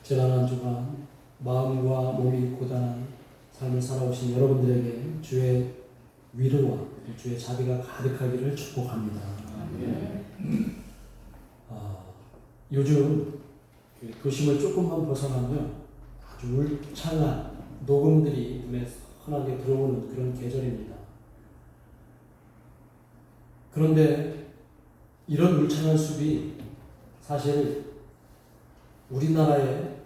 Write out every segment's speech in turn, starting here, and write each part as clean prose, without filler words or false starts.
지난 한 주간 마음과 몸이 고단한 삶을 살아오신 여러분들에게 주의 위로와 주의 자비가 가득하기를 축복합니다. 요즘 도심을 조금만 벗어나면 아주 울창한 녹음들이 눈에 선하게 들어오는 그런 계절입니다. 그런데 이런 울창한 숲이 사실 우리나라의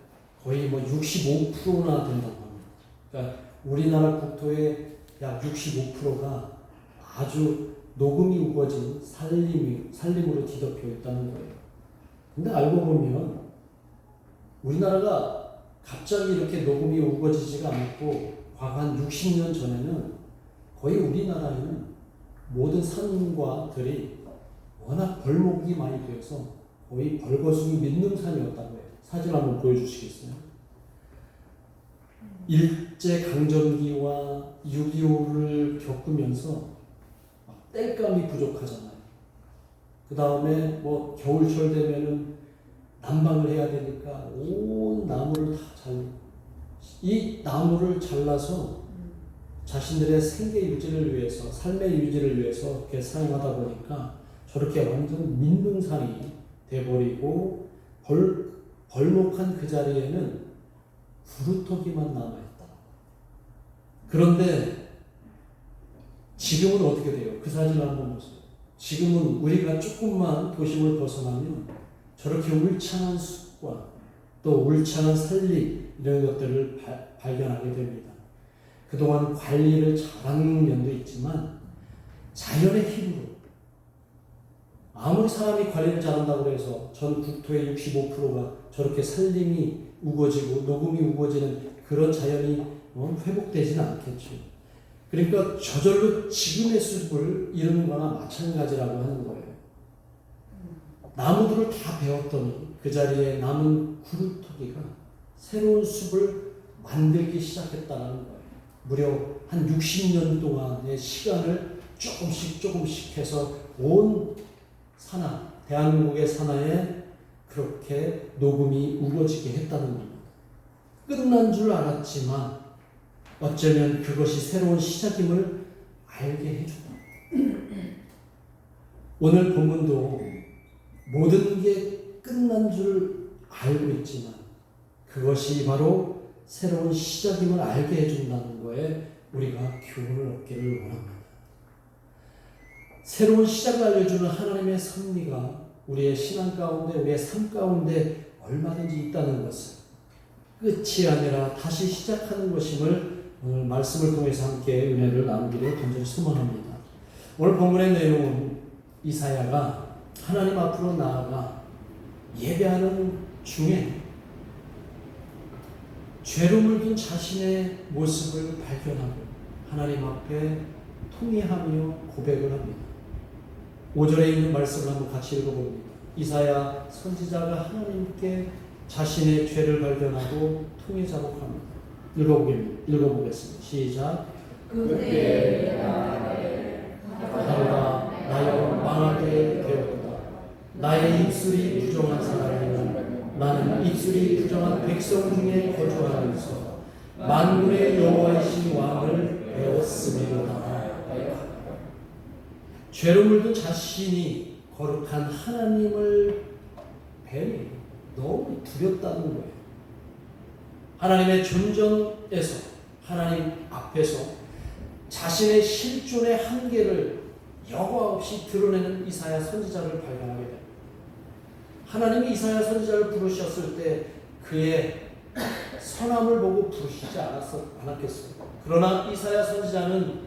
거의 65%나 된다고 합니다. 그러니까 우리나라 국토의 약 65%가 아주 녹음이 우거진 산림으로 뒤덮여 있다는 거예요. 근데 알고 보면 우리나라가 갑자기 이렇게 녹음이 우거지지가 않고 과거 한 60년 전에는 거의 우리나라에는 모든 산과 들이 워낙 벌목이 많이 되어서 거의 벌거숭이 민능산이었다고 해요. 사진 한번 보여주시겠어요? 일제강점기와 6.25를 겪으면서 땔감이 부족하잖아요. 그 다음에 겨울철 되면은 난방을 해야 되니까 온 나무를 이 나무를 잘라서 자신들의 생계 유지를 위해서, 삶의 유지를 위해서 이렇게 사용하다 보니까 저렇게 완전 민둥산이 돼버리고 벌목한 그 자리에는 구루터기만 남아있다. 그런데 지금은 어떻게 돼요? 그 사진을 한번 보세요. 지금은 우리가 조금만 도심을 벗어나면 저렇게 울창한 숲과 또 울창한 산림 이런 것들을 발견하게 됩니다. 그동안 관리를 잘하는 면도 있지만 자연의 힘으로 아무리 사람이 관리를 잘한다고 해서 전 국토의 65%가 저렇게 산림이 우거지고 녹음이 우거지는 그런 자연이 회복되지는 않겠죠. 그러니까 저절로 지금의 숲을 이루는 거나 마찬가지라고 하는 거예요. 나무들을 다 베었더니 그 자리에 남은 구루터기가 새로운 숲을 만들기 시작했다는 거예요. 무려 한 60년 동안의 시간을 조금씩 해서 온 산하, 대한민국의 산하에 그렇게 녹음이 우거지게 했다는 겁니다. 끝난 줄 알았지만 어쩌면 그것이 새로운 시작임을 알게 해준다. 오늘 본문도 모든 게 끝난 줄 알고 있지만 그것이 바로 새로운 시작임을 알게 해준다는 거에 우리가 교훈을 얻기를 원합니다. 새로운 시작을 알려주는 하나님의 섭리가 우리의 신앙 가운데, 우리의 삶 가운데 얼마든지 있다는 것을, 끝이 아니라 다시 시작하는 것임을 오늘 말씀을 통해서 함께 은혜를 나누기를 간절히 소망합니다. 오늘 본문의 내용은 이사야가 하나님 앞으로 나아가 예배하는 중에 죄로 물든 자신의 모습을 발견하고 하나님 앞에 통회하며 고백을 합니다. 5절에 있는 말씀을 한번 같이 읽어봅니다. 이사야 선지자가 하나님께 자신의 죄를 발견하고 통회 자복합니다. 읽어보겠습니다. 시작. 그때 하루가 나여 망하게 되었다. 나의 입술이 부정한 사람이면 나는 입술이 부정한 백성 중에 거주하면서 만군의 여호와이신 왕을 배웠음이로다. 죄로 물든 자신이 거룩한 하나님을 뵈니 너무 두렵다는 거예요. 하나님의 존전에서, 하나님 앞에서 자신의 실존의 한계를 여과 없이 드러내는 이사야 선지자를 발견하게 됩니다. 하나님이 이사야 선지자를 부르셨을 때 그의 선함을 보고 부르시지 않았겠어요. 그러나 이사야 선지자는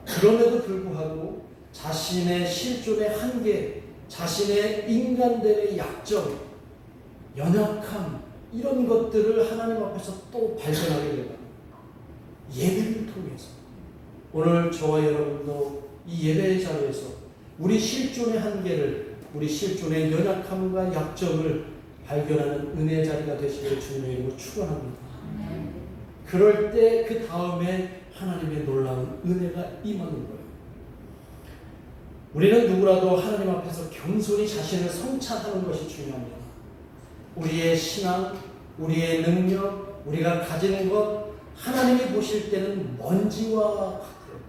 그럼에도 불구하고 자신의 실존의 한계, 자신의 인간됨의 약점, 연약함 이런 것들을 하나님 앞에서 또 발견하게 됩니다. 예배를 통해서 오늘 저와 여러분도 이 예배의 자리에서 우리 실존의 한계를, 우리 실존의 연약함과 약점을 발견하는 은혜의 자리가 되시기를 주님의 이름으로 축원합니다. 그럴 때 그 다음에 하나님의 놀라운 은혜가 임하는 거예요. 우리는 누구라도 하나님 앞에서 겸손히 자신을 성찰하는 것이 중요합니다. 우리의 신앙, 우리의 능력, 우리가 가지는 것, 하나님이 보실 때는 먼지와 같아요.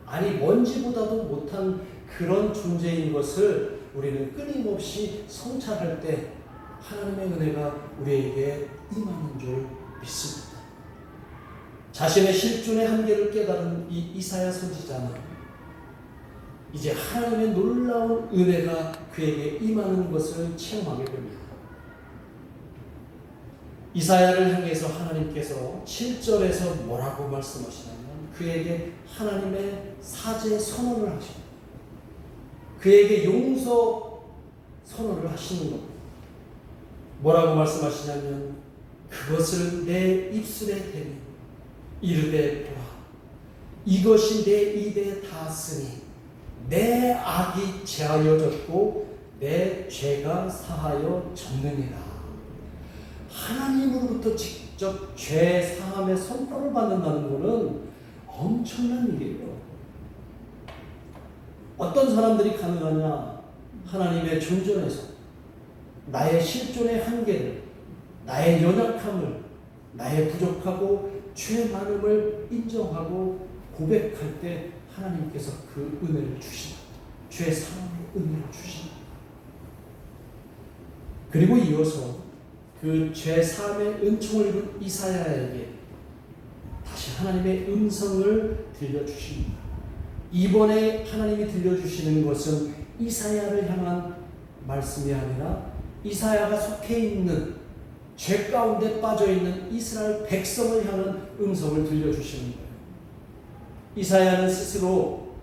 아니 먼지보다도 못한 그런 존재인 것을 우리는 끊임없이 성찰할 때 하나님의 은혜가 우리에게 임하는 줄 믿습니다. 자신의 실존의 한계를 깨달은 이 이사야 선지자는 이제 하나님의 놀라운 은혜가 그에게 임하는 것을 체험하게 됩니다. 이사야를 향해서 하나님께서 7절에서 뭐라고 말씀하시냐면 그에게 하나님의 사죄 선언을 하십니다. 그에게 용서 선언을 하시는 겁니다. 뭐라고 말씀하시냐면 그것을 내 입술에 대니 이르되 보라 이것이 내 입에 닿았으니 내 악이 제하여졌고 내 죄가 사하여 졌느니라. 하나님으로부터 직접 죄 사함의 선포를 받는다는 것은 엄청난 일이에요. 어떤 사람들이 가능하냐? 하나님의 존전에서 나의 실존의 한계를, 나의 연약함을, 나의 부족하고 죄 많음을 인정하고 고백할 때 하나님께서 그 은혜를 주신다. 죄 사함의 은혜를 주신다. 그리고 이어서 그 죄 사함의 은총을 입은 이사야에게 다시 하나님의 음성을 들려주십니다. 이번에 하나님이 들려주시는 것은 이사야를 향한 말씀이 아니라 이사야가 속해 있는 죄 가운데 빠져있는 이스라엘 백성을 향한 음성을 들려주시는 거예요. 이사야는 스스로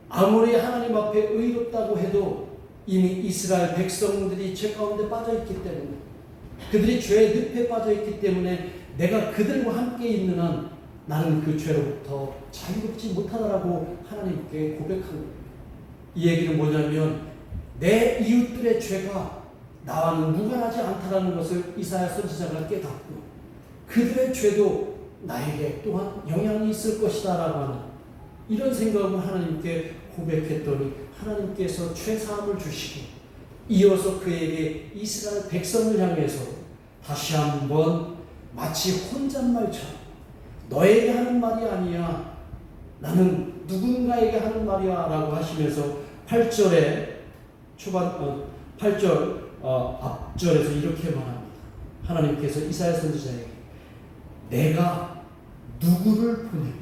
아무리 하나님 앞에 의롭다고 해도 이미 이스라엘 백성들이 죄 가운데 빠져있기 때문에 그들이 죄의 늪에 빠져있기 때문에 내가 그들과 함께 있는 한 나는 그 죄로부터 자유롭지 못하다라고 하나님께 고백한 거예요. 이 얘기는 뭐냐면 내 이웃들의 죄가 나와는 무관하지 않다라는 것을 이사야 선지자가 깨닫고 그들의 죄도 나에게 또한 영향이 있을 것이다 라고 하는 이런 생각을 하나님께 고백했더니 하나님께서 죄사함을 주시고 이어서 그에게 이스라엘 백성을 향해서 다시 한번 마치 혼잣말처럼 너에게 하는 말이 아니야 나는 누군가에게 하는 말이야 라고 하시면서 8절에 앞절에서 이렇게 말합니다. 하나님께서 이사야 선지자에게 내가 누구를 보내며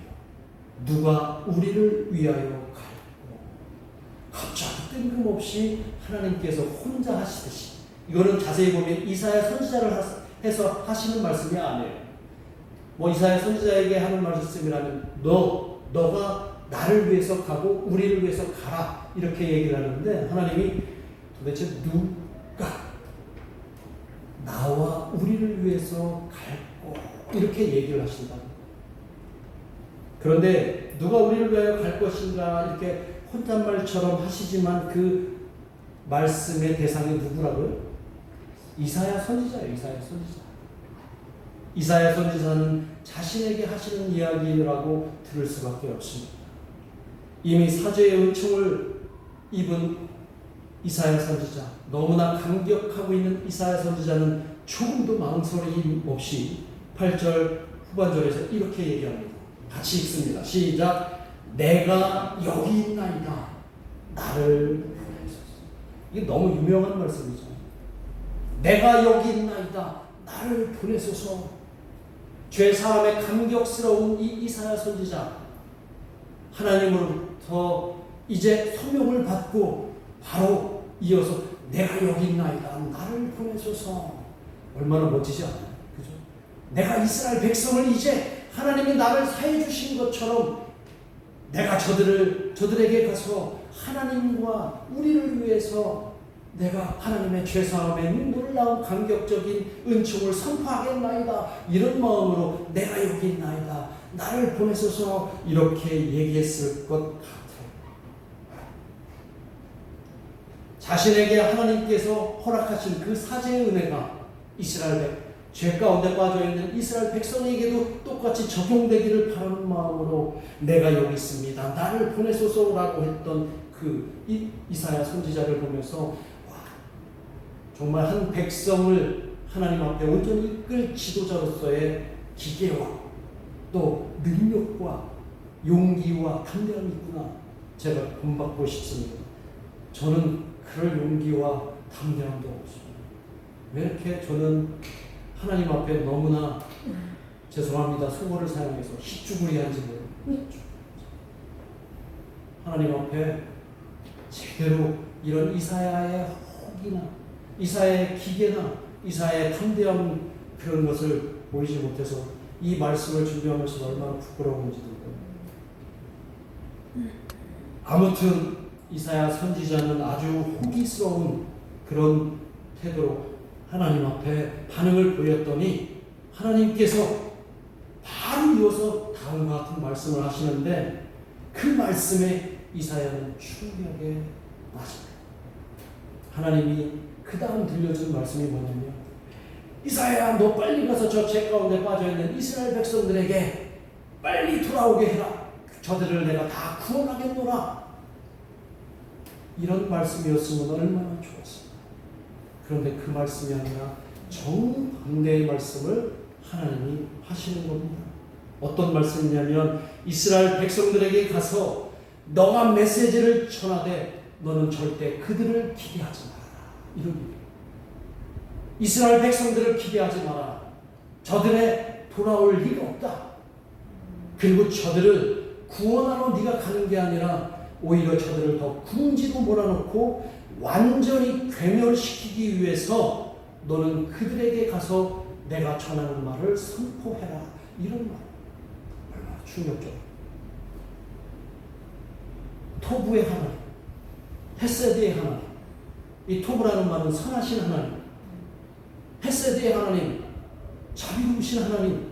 누가 우리를 위하여 갈고 갑자기 뜬금없이 하나님께서 혼자 하시듯이 이거는 자세히 보면 이사야 선지자를 해서 하시는 말씀이 아니에요. 뭐 이사야 선지자에게 하는 말씀이라면 너가 나를 위해서 가고 우리를 위해서 가라 이렇게 얘기를 하는데 하나님이 도대체 누가 나와 우리를 위해서 갈고 이렇게 얘기를 하신다. 그런데 누가 우리를 위하여 갈 것인가 이렇게 혼잣말처럼 하시지만 그 말씀의 대상이 누구라고요? 이사야 선지자예요. 이사야 선지자. 이사야 선지자는 자신에게 하시는 이야기라고 들을 수밖에 없습니다. 이미 사죄의 은총을 입은 이사야 선지자, 너무나 감격하고 있는 이사야 선지자는 조금도 망설임 없이 8절 후반절에서 이렇게 얘기합니다. 같이 읽습니다. 시작. 내가 여기 있나이다. 나를 보내소서. 이게 너무 유명한 말씀이죠. 내가 여기 있나이다. 나를 보내소서. 죄사함에 감격스러운 이 이사야 선지자 하나님으로부터 이제 소명을 받고 바로 이어서 내가 여기 있나이다. 나를 보내소서. 얼마나 멋지지 않나요? 그죠? 내가 이스라엘 백성을 이제 하나님이 나를 사해 주신 것처럼 내가 저들에게 가서 하나님과 우리를 위해서 내가 하나님의 죄사함에 놀라운 감격적인 은총을 선포하겠나이다. 이런 마음으로 내가 여기 있나이다. 나를 보내소서 이렇게 얘기했을 것 같아요. 자신에게 하나님께서 허락하신 그 사죄의 은혜가 이스라엘 죄 가운데 빠져있는 이스라엘 백성에게도 똑같이 적용되기를 바라는 마음으로 내가 여기 있습니다. 나를 보내소서라고 했던 그 이사야 선지자를 보면서 와, 정말 한 백성을 하나님 앞에 온전히 이끌 지도자로서의 기계와 또 능력과 용기와 담대함이 있구나 제가 본받고 싶습니다. 저는 그럴 용기와 담대함도 없습니다. 왜 이렇게 저는 하나님 앞에 너무나 죄송합니다. 속어를 사용해서 희쭈구리한지 모르겠죠. 하나님 앞에 제대로 이런 이사야의 혹이나 이사야의 기계나 이사야의 담대함 그런 것을 보이지 못해서 이 말씀을 준비하면서 얼마나 부끄러운지도 아무튼 이사야 선지자는 아주 호기스러운 그런 태도로 하나님 앞에 반응을 보였더니 하나님께서 바로 이어서 다음과 같은 말씀을 하시는데 그 말씀에 이사야는 충격에 맞습니다. 하나님이 그 다음 들려준 말씀이 뭐냐면 이사야야 너 빨리 가서 저 죄 가운데 빠져있는 이스라엘 백성들에게 빨리 돌아오게 해라. 저들을 내가 다 구원하겠노라. 이런 말씀이었으면 얼마나 좋았을까. 그런데 그 말씀이 아니라 정반대의 말씀을 하나님이 하시는 겁니다. 어떤 말씀이냐면 이스라엘 백성들에게 가서 너가 메시지를 전하되 너는 절대 그들을 기대하지 마라. 이런 얘기예요. 이스라엘 백성들을 기대하지 마라. 저들의 돌아올 리가 없다. 그리고 저들을 구원하러 네가 가는 게 아니라 오히려 저들을 더 궁지로 몰아넣고 완전히 괴멸시키기 위해서 너는 그들에게 가서 내가 전하는 말을 선포해라. 이런 말. 얼마나 충격적이야. 토부의 하나님, 헤세드의 하나님. 이 토부라는 말은 선하신 하나님, 헤세드의 하나님, 자비로우신 하나님.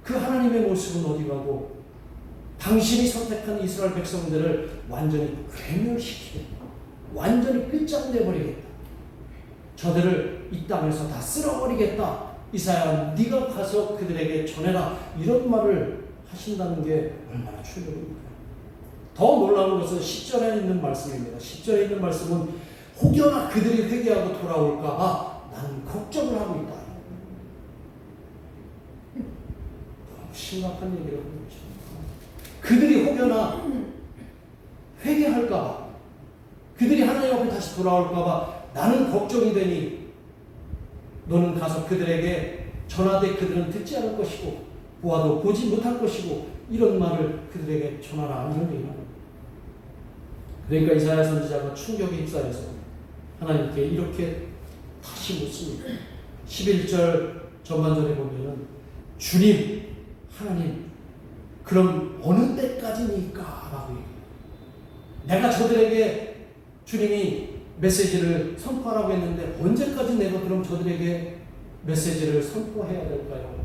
그 하나님의 모습은 어디 가고 당신이 선택한 이스라엘 백성들을 완전히 괴멸시키겠다. 완전히 끝장내버리겠다. 저들을 이 땅에서 다 쓸어버리겠다. 이사야 네가 가서 그들에게 전해라. 이런 말을 하신다는 게 얼마나 충격입니까? 더 놀라운 것은 10절에 있는 말씀입니다. 10절에 있는 말씀은 혹여나 그들이 회개하고 돌아올까 봐 나는 걱정을 하고 있다. 너무 심각한 얘기를 하고 있죠. 그들이 혹여나 회개할까 봐 그들이 하나님 앞에 다시 돌아올까 봐 나는 걱정이 되니 너는 가서 그들에게 전하되 그들은 듣지 않을 것이고 보아도 보지 못할 것이고 이런 말을 그들에게 전하라. 이런 얘기를 합니다. 그러니까 이사야 선지자가 충격에 휩싸여서 하나님께 이렇게 다시 묻습니다. 11절 전반절에 보면은 주님 하나님 그럼 어느 때까지니까? 라고 얘기해요. 내가 저들에게 주님이 메시지를 선포하라고 했는데 언제까지 내가 그럼 저들에게 메시지를 선포해야 될까요?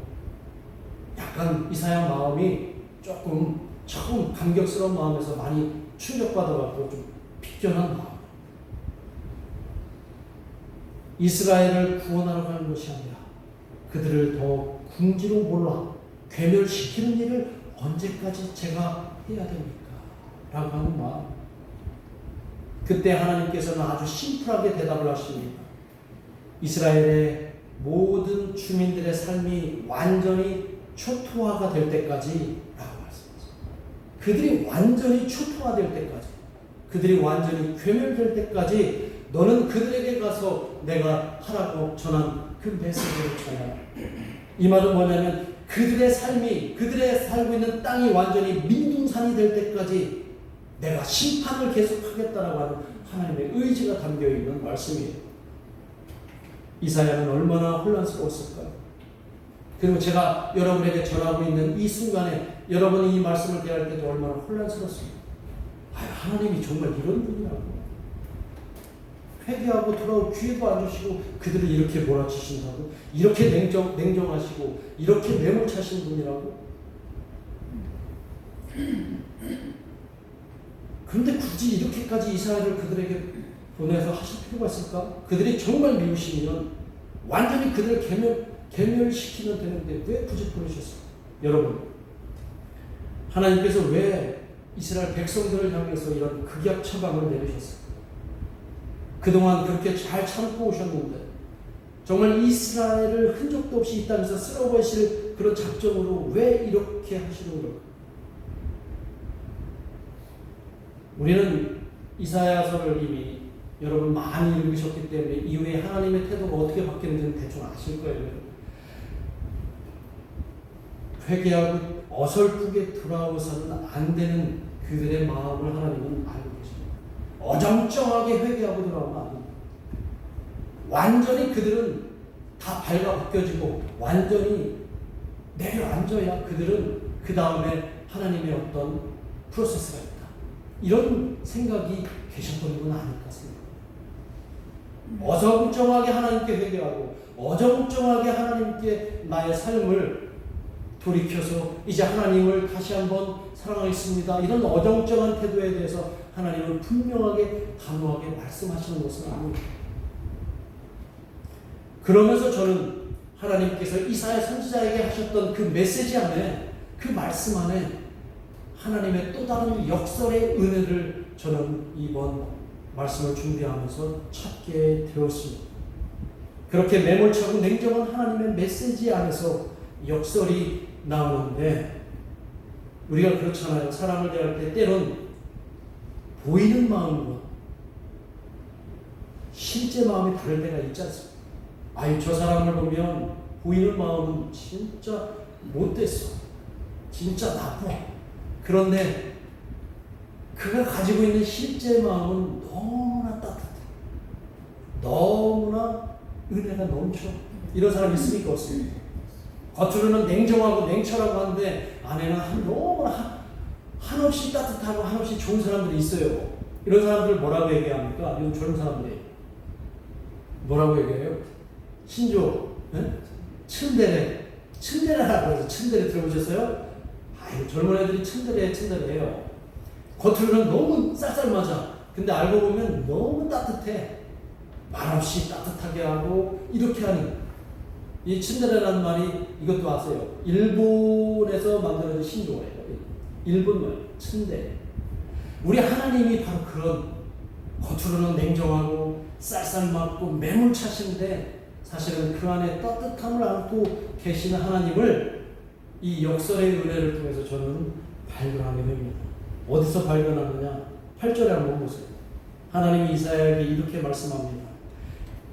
약간 이사야 마음이 조금 처음 감격스러운 마음에서 많이 충격받아갖고 좀 비껴난 마음. 이스라엘을 구원하러 가는 것이 아니라 그들을 더 궁지로 몰라 괴멸시키는 일을 언제까지 제가 해야 됩니까? 라고 하는 마음. 그때 하나님께서는 아주 심플하게 대답을 하십니다. 이스라엘의 모든 주민들의 삶이 완전히 초토화가 될 때까지 라고 말씀하십니다. 그들이 완전히 초토화될 때까지, 그들이 완전히 괴멸될 때까지 너는 그들에게 가서 내가 하라고 전한 그 메시지를 전하라. 이 말은 뭐냐면 그들의 삶이, 그들의 살고 있는 땅이 완전히 민둥산이 될 때까지 내가 심판을 계속하겠다라고 하는 하나님의 의지가 담겨있는 말씀이에요. 이사야는 얼마나 혼란스러웠을까요? 그리고 제가 여러분에게 전하고 있는 이 순간에 여러분이 이 말씀을 대할 때도 얼마나 혼란스럽습니다. 하나님이 정말 이런 분이라고. 회개하고 돌아올 기회도 안 주시고 그들을 이렇게 몰아치신다고? 이렇게 냉정하시고 이렇게 매몰차신 분이라고? 그런데 굳이 이렇게까지 이스라엘을 그들에게 보내서 하실 필요가 있을까? 그들이 정말 미우시면 완전히 그들을 괴멸시키면 되는데 왜 굳이 보내셨을까? 여러분, 하나님께서 왜 이스라엘 백성들을 향해서 이런 극약 처방을 내리셨을까? 그동안 그렇게 잘 참고 오셨는데 정말 이스라엘을 흔적도 없이 이 땅에서 쓸어버리실 그런 작정으로 왜 이렇게 하시는 걸까? 우리는 이사야서를 이미 여러분 많이 읽으셨기 때문에 이후에 하나님의 태도가 어떻게 바뀌는지는 대충 아실 거예요. 회개하고 어설프게 돌아오서는 안 되는 그들의 마음을 하나님은 알고 계십니다. 어정쩡하게 회개하고 돌아오면 안 됩니다. 완전히 그들은 다 발가 벗겨지고 완전히 내려앉아야 그들은 그 다음에 하나님의 어떤 프로세스가 있다. 이런 생각이 계셨던 건 아닐까 생각합니다. 어정쩡하게 하나님께 회개하고 어정쩡하게 하나님께 나의 삶을 돌이켜서 이제 하나님을 다시 한번 사랑하겠습니다. 이런 어정쩡한 태도에 대해서 하나님은 분명하게 단호하게 말씀하시는 것은 아닙니다. 그러면서 저는 하나님께서 이사야 선지자에게 하셨던 그 메시지 안에, 그 말씀 안에 하나님의 또 다른 역설의 은혜를 저는 이번 말씀을 준비하면서 찾게 되었습니다. 그렇게 매몰차고 냉정한 하나님의 메시지 안에서 역설이 나오는데, 우리가 그렇잖아요. 사람을 대할 때 때론 보이는 마음과 실제 마음이 다를 때가 있지 않습니까? 아유, 저 사람을 보면 보이는 마음은 진짜 못됐어. 진짜 나빠. 그런데 그가 가지고 있는 실제 마음은 너무나 따뜻해. 너무나 은혜가 넘쳐. 이런 사람 있습니까? 없습니까? 겉으로는 냉정하고 냉철하고 하는데 안에는 너무나 한없이 따뜻하고 한없이 좋은 사람들이 있어요. 이런 사람들 뭐라고 얘기합니까? 이런 젊은 사람들이 뭐라고 얘기해요? 신조, 츤데레라고 해서 츤데레 들어보셨어요? 아유, 젊은 애들이 츤데레예요. 겉으로는 너무 쌀쌀맞아. 근데 알고 보면 너무 따뜻해. 말없이 따뜻하게 하고 이렇게 하는, 이 츤데레라는 말이 이것도 아세요? 일본에서 만들어진 신조어예요. 일본 말, 츤데레. 우리 하나님이 바로 그런 겉으로는 냉정하고 쌀쌀맞고 매몰차신데 사실은 그 안에 따뜻함을 안고 계시는 하나님을 이 역설의 은혜를 통해서 저는 발견하게 됩니다. 어디서 발견하느냐? 8절에 한번 보세요. 하나님이 이사야에게 이렇게 말씀합니다.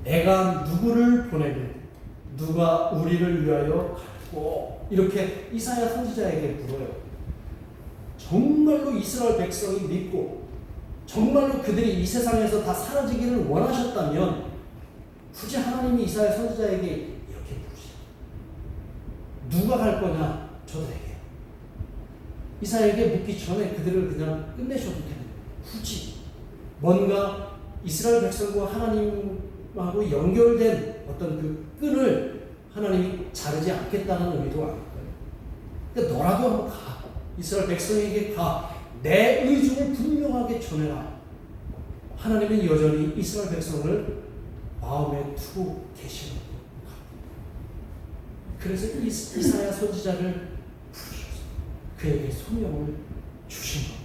내가 누구를 보내면 누가 우리를 위하여 갈고, 이렇게 이사야 선지자에게 물어요. 정말로 이스라엘 백성이 믿고 정말로 그들이 이 세상에서 다 사라지기를 원하셨다면 굳이 하나님이 이사야 선지자에게 이렇게 물으시죠. 누가 갈 거냐? 저들에게. 이사야에게 묻기 전에 그들을 그냥 끝내셔도 되는 거예요. 굳이 뭔가 이스라엘 백성과 하나님하고 연결된 어떤 그 끈을 하나님이 자르지 않겠다는 의미도 아닐 거예요. 그러니까 너라도 한번 가. 이스라엘 백성에게 가. 내 의중을 분명하게 전해라. 하나님은 여전히 이스라엘 백성을 마음에 두고 계시는 겁니다. 그래서 이사야 선지자를 부르셔서 그에게 소명을 주신 겁니다.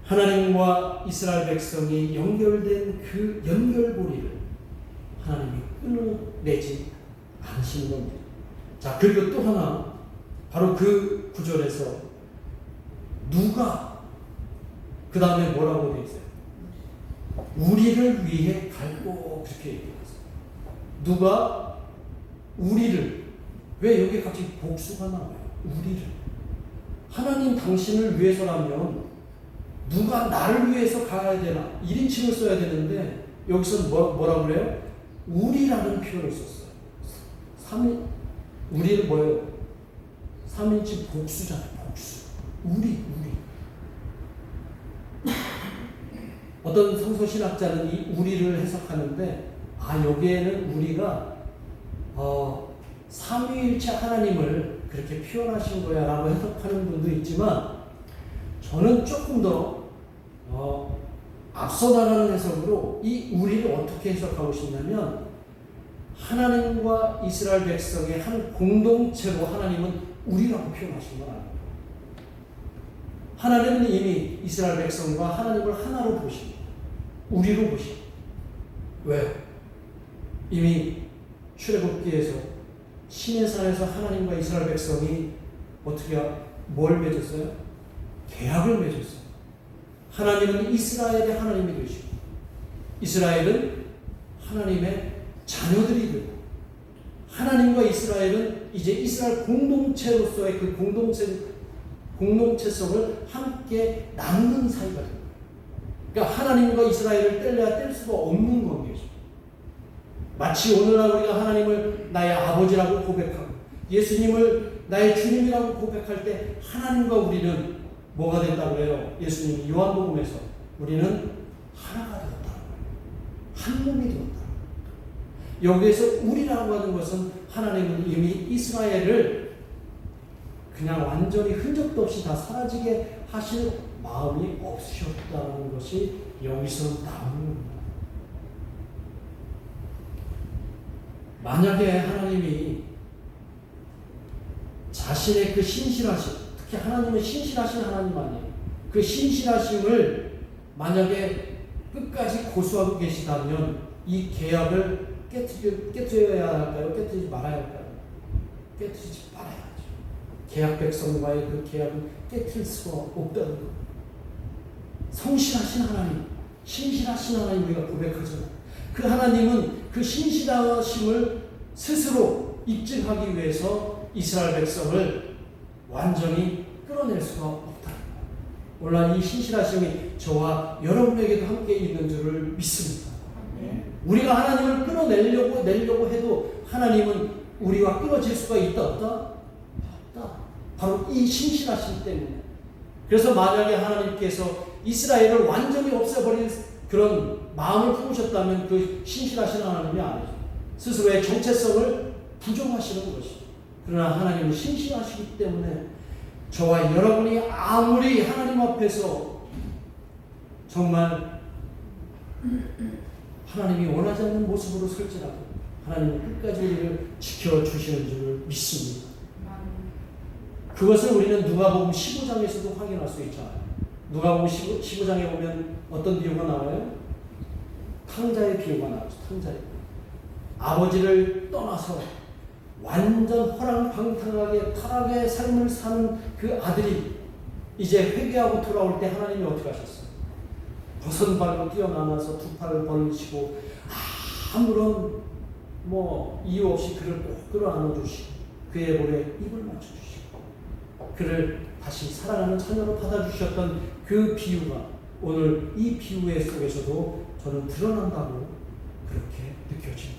하나님과 이스라엘 백성이 연결된 그 연결고리를 하나님이 끊어내지 않으시는 겁니다. 자, 그리고 또 하나, 바로 그 구절에서 누가, 그 다음에 뭐라고 되어 있어요? 우리를 위해 갈고, 그렇게 얘기했어요. 누가 우리를, 왜 여기 갑자기 복수가 나와요? 우리를. 하나님 당신을 위해서라면 누가 나를 위해서 가야 되나? 1인칭을 써야 되는데 여기서 뭐라고 그래요? 우리라는 표현을 썼어요. 우리를 뭐예요? 3인칭 복수잖아요. 복수. 우리. 어떤 성서신학자는 이 우리를 해석하는데, 여기에는 우리가 삼위일체 하나님을 그렇게 표현하신 거야 라고 해석하는 분도 있지만, 저는 조금 더 앞서 나가는 해석으로 이 우리를 어떻게 해석하고 싶냐면, 하나님과 이스라엘 백성의 한 공동체로 하나님은 우리라고 표현하신 건 아닙니다. 하나님은 이미 이스라엘 백성과 하나님을 하나로 보십니다. 우리로 보십니다. 왜요? 이미 출애굽기에서 시내산에서 하나님과 이스라엘 백성이 어떻게 뭘 맺었어요? 계약을 맺었어요. 하나님은 이스라엘의 하나님이 되시고 이스라엘은 하나님의 자녀들이 되고 하나님과 이스라엘은 이제 이스라엘 공동체로서의 그 공동체성을 함께 나누는 사이가 됩니다. 그러니까 하나님과 이스라엘을 뗄래야 뗄 수가 없는 관계죠. 마치 오늘날 우리가 하나님을 나의 아버지라고 고백하고 예수님을 나의 주님이라고 고백할 때 하나님과 우리는 뭐가 된다고 그래요? 예수님이 요한복음에서 우리는 하나가 되었다는 거예요. 한 몸이 되었다. 여기에서 우리라고 하는 것은 하나님은 이미 이스라엘을 그냥 완전히 흔적도 없이 다 사라지게 하실 마음이 없으셨다는 것이 여기서 나오는 겁니다. 만약에 하나님이 자신의 그 신실하심, 특히 하나님은 신실하신 하나님 아니에요. 그 신실하심을 만약에 끝까지 고수하고 계시다면 이 계약을 깨뜨려야 할까요? 깨뜨리지 말아야 할까요? 깨뜨리지 말아야죠. 계약 백성과의 그 계약은 깨뜨릴 수가 없다는 것. 성실하신 하나님, 신실하신 하나님 우리가 고백하잖아요. 그 하나님은 그 신실하심을 스스로 입증하기 위해서 이스라엘 백성을 완전히 끌어낼 수가 없다. 오늘 이 신실하심이 저와 여러분에게도 함께 있는 줄을 믿습니다. 우리가 하나님을 끌어내려고 해도 하나님은 우리와 끊어질 수가 있다 없다? 없다. 바로 이 신실하심 때문에. 그래서 만약에 하나님께서 이스라엘을 완전히 없애버릴 그런 마음을 품으셨다면 그 신실하신 하나님이 아니죠. 스스로의 정체성을 부정하시는 것이죠. 그러나 하나님은 신실하시기 때문에 저와 여러분이 아무리 하나님 앞에서 정말 하나님이 원하지 않는 모습으로 설지라도 하나님은 끝까지 우리를 지켜주시는 줄 믿습니다. 그것을 우리는 누가복음 15장에서도 확인할 수 있잖아요. 누가복음 15장에 보면 어떤 비유가 나와요? 탕자의 비유가 나오죠. 탕자의 비유. 아버지를 떠나서 완전 허랑방탕하게 타락의 삶을 사는 그 아들이 이제 회개하고 돌아올 때 하나님이 어떻게 하셨어요? 벗은 발로 뛰어나와서 두 팔을 벌리시고 아무런 이유 없이 그를 꼭 끌어안아 주시고 그의 볼에 입을 맞춰주시고 그를 다시 사랑하는 자녀로 받아주셨던 그 비유가 오늘 이 비유의 속에서도 저는 드러난다고 그렇게 느껴집니다.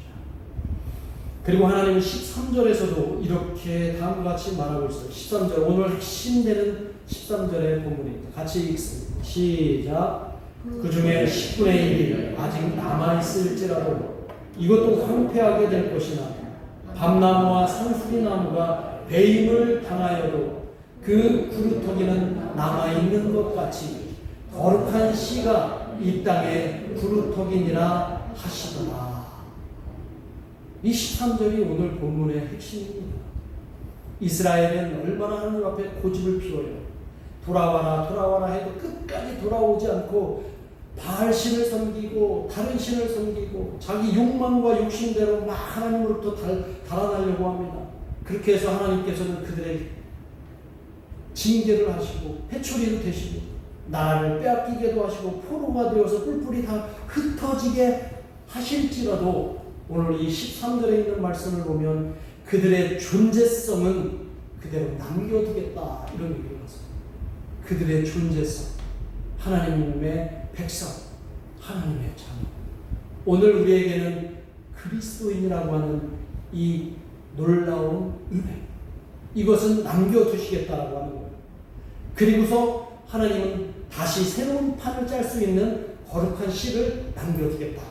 그리고 하나님은 13절에서도 이렇게 다음과 같이 말하고 있어요. 13절 오늘 핵심되는 13절의 본문입니다. 같이 읽습니다. 시작. 그 중에 10분의 1이 아직 남아있을지라도 이것도 황폐하게 될 것이나 밤나무와 산수리나무가 배임을 당하여도 그 구루터기는 남아있는 것 같이 거룩한 씨가 이 땅에 구루터기니라 하시더라. 이 13절이 오늘 본문의 핵심입니다. 이스라엘은 얼마나 하나님 앞에 고집을 피워요. 돌아와라 해도 끝까지 돌아오지 않고 바알신을 섬기고 다른 신을 섬기고 자기 욕망과 욕심대로 막 하나님으로부터 달아나려고 합니다. 그렇게 해서 하나님께서는 그들에게 징계를 하시고 해초리도 되시고 나라를 빼앗기게도 하시고 포로가 되어서 뿔뿔이 다 흩어지게 하실지라도 오늘 이 13절에 있는 말씀을 보면 그들의 존재성은 그대로 남겨두겠다 이런 얘기를 하세요. 그들의 존재성, 하나님의 백성, 하나님의 자녀. 오늘 우리에게는 그리스도인이라고 하는 이 놀라운 은혜, 이것은 남겨두시겠다라고 하는 거예요. 그리고서 하나님은 다시 새로운 판을 짤 수 있는 거룩한 씨를 남겨두겠다.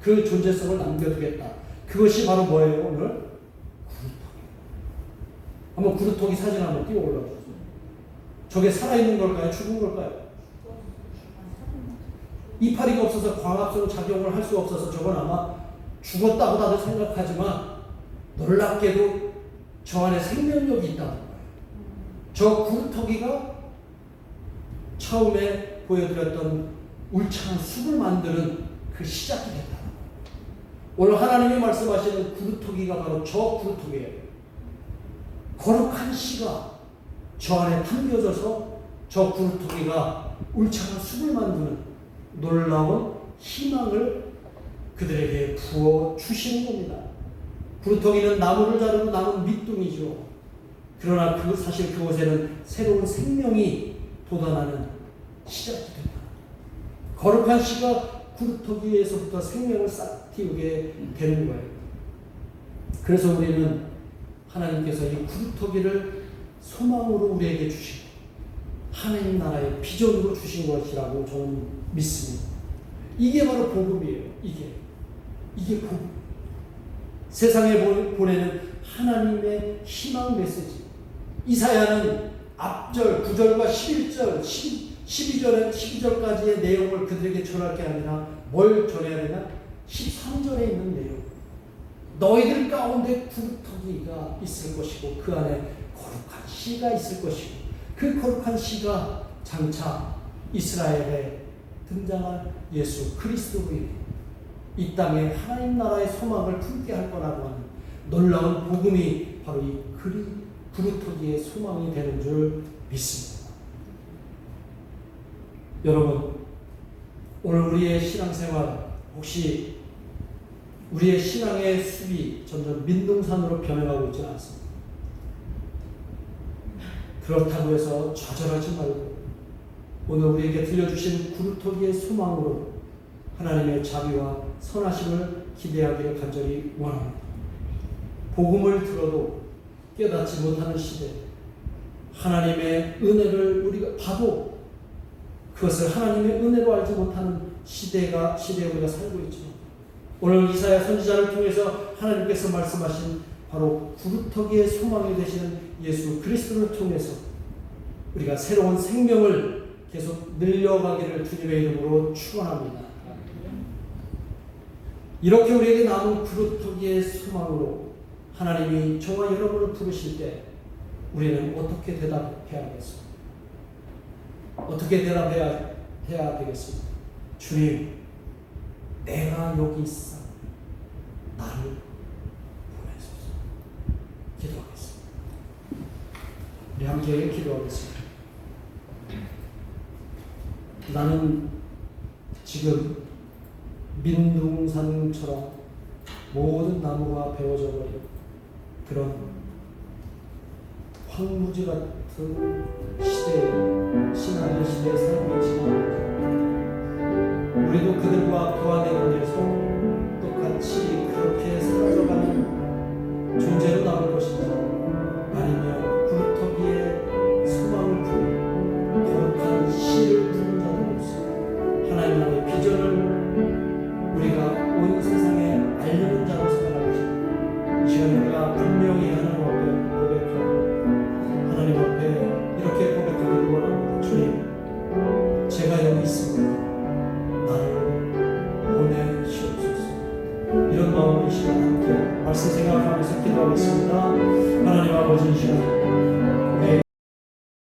그 존재성을 남겨두겠다. 그것이 바로 뭐예요 오늘? 구루터기. 한번 구루터기 사진 한번 띄워 올려주세요. 저게 살아있는 걸까요? 죽은 걸까요? 이파리가 없어서 광합성 작용을 할 수 없어서 저건 아마 죽었다고 다들 생각하지만 놀랍게도 저 안에 생명력이 있다는 거예요. 저 구루터기가 처음에 보여드렸던 울창한 숲을 만드는 그 시작이 됐다는 거예요. 오늘 하나님이 말씀하시는 구루토기가 바로 저 구루토기예요. 거룩한 씨가 저 안에 담겨져서 저 구루토기가 울창한 숲을 만드는 놀라운 희망을 그들에게 부어 주시는 겁니다. 구루토기는 나무를 자르고 남은 밑둥이죠. 그러나 사실 그곳에는 새로운 생명이 돋아나는 시작이 된다. 거룩한 씨가 구루토기에서부터 생명을 싹 틔우게 되는 거예요. 그래서 우리는 하나님께서 이 구루토기를 소망으로 우리에게 주시고 하나님 나라의 비전으로 주신 것이라고 저는 믿습니다. 이게 바로 복음이에요. 이게 복음. 세상에 보내는 하나님의 희망 메시지. 이사야는 앞절 9절과 11절 12절까지의 내용을 그들에게 전할 게 아니라 뭘 전해야 되나? 13절에 있는 내용. 너희들 가운데 구루토기가 있을 것이고 그 안에 거룩한 씨가 있을 것이고 그 거룩한 씨가 장차 이스라엘에 등장할 예수 그리스도로 인해 이 땅에 하나님 나라의 소망을 품게 할 거라고 하는 놀라운 복음이 바로 이 구루토기의 소망이 되는 줄 믿습니다. 여러분, 오늘 우리의 신앙생활 혹시 우리의 신앙의 숲이 점점 민둥산으로 변해가고 있지 않습니다. 그렇다고 해서 좌절하지 말고 오늘 우리에게 들려주신 구루토기의 소망으로 하나님의 자비와 선하심을 기대하기를 간절히 원합니다. 복음을 들어도 깨닫지 못하는 시대, 하나님의 은혜를 우리가 봐도 그것을 하나님의 은혜로 알지 못하는 시대에 우리가 살고 있죠. 오늘 이사야 선지자를 통해서 하나님께서 말씀하신 바로 구루토기의 소망이 되시는 예수 그리스도를 통해서 우리가 새로운 생명을 계속 늘려가기를 주님의 이름으로 축원합니다. 이렇게 우리에게 남은 구루토기의 소망으로 하나님이 저와 여러분을 부르실 때 우리는 어떻게 대답해야 하겠습니까? 어떻게 대답해야 되겠습니까? 주님, 내가 여기 있어. 나를 보내소서. 기도하겠습니다. 우리 함께 기도하겠습니다. 나는 지금 민둥산처럼 모든 나무가 베어져 버린 그런 황무지 같은 시대에, 신앙의 시대에 살고 있지만 우리도 그들과 교환되는 데서 똑같이 그렇게 사라져가는 존재로 남을 것인지 아니면 구루토기의 소망을 부르는 거룩한 씨를 부르는 자들로서 하나님 나라의 비전을 우리가 온 세상에 알리는 자로 살아가고 싶습니다. 이 시간에 우리가 분명히 하나님 앞에 고백하고 하나님 앞에 이렇게 고백하기를 원합니다. 주님, 제가 여기 있습니다. 이런 마음으로 이 시간 함께 말씀 생각하면서 기도하겠습니다. 하나님 아버지, 이 시간 내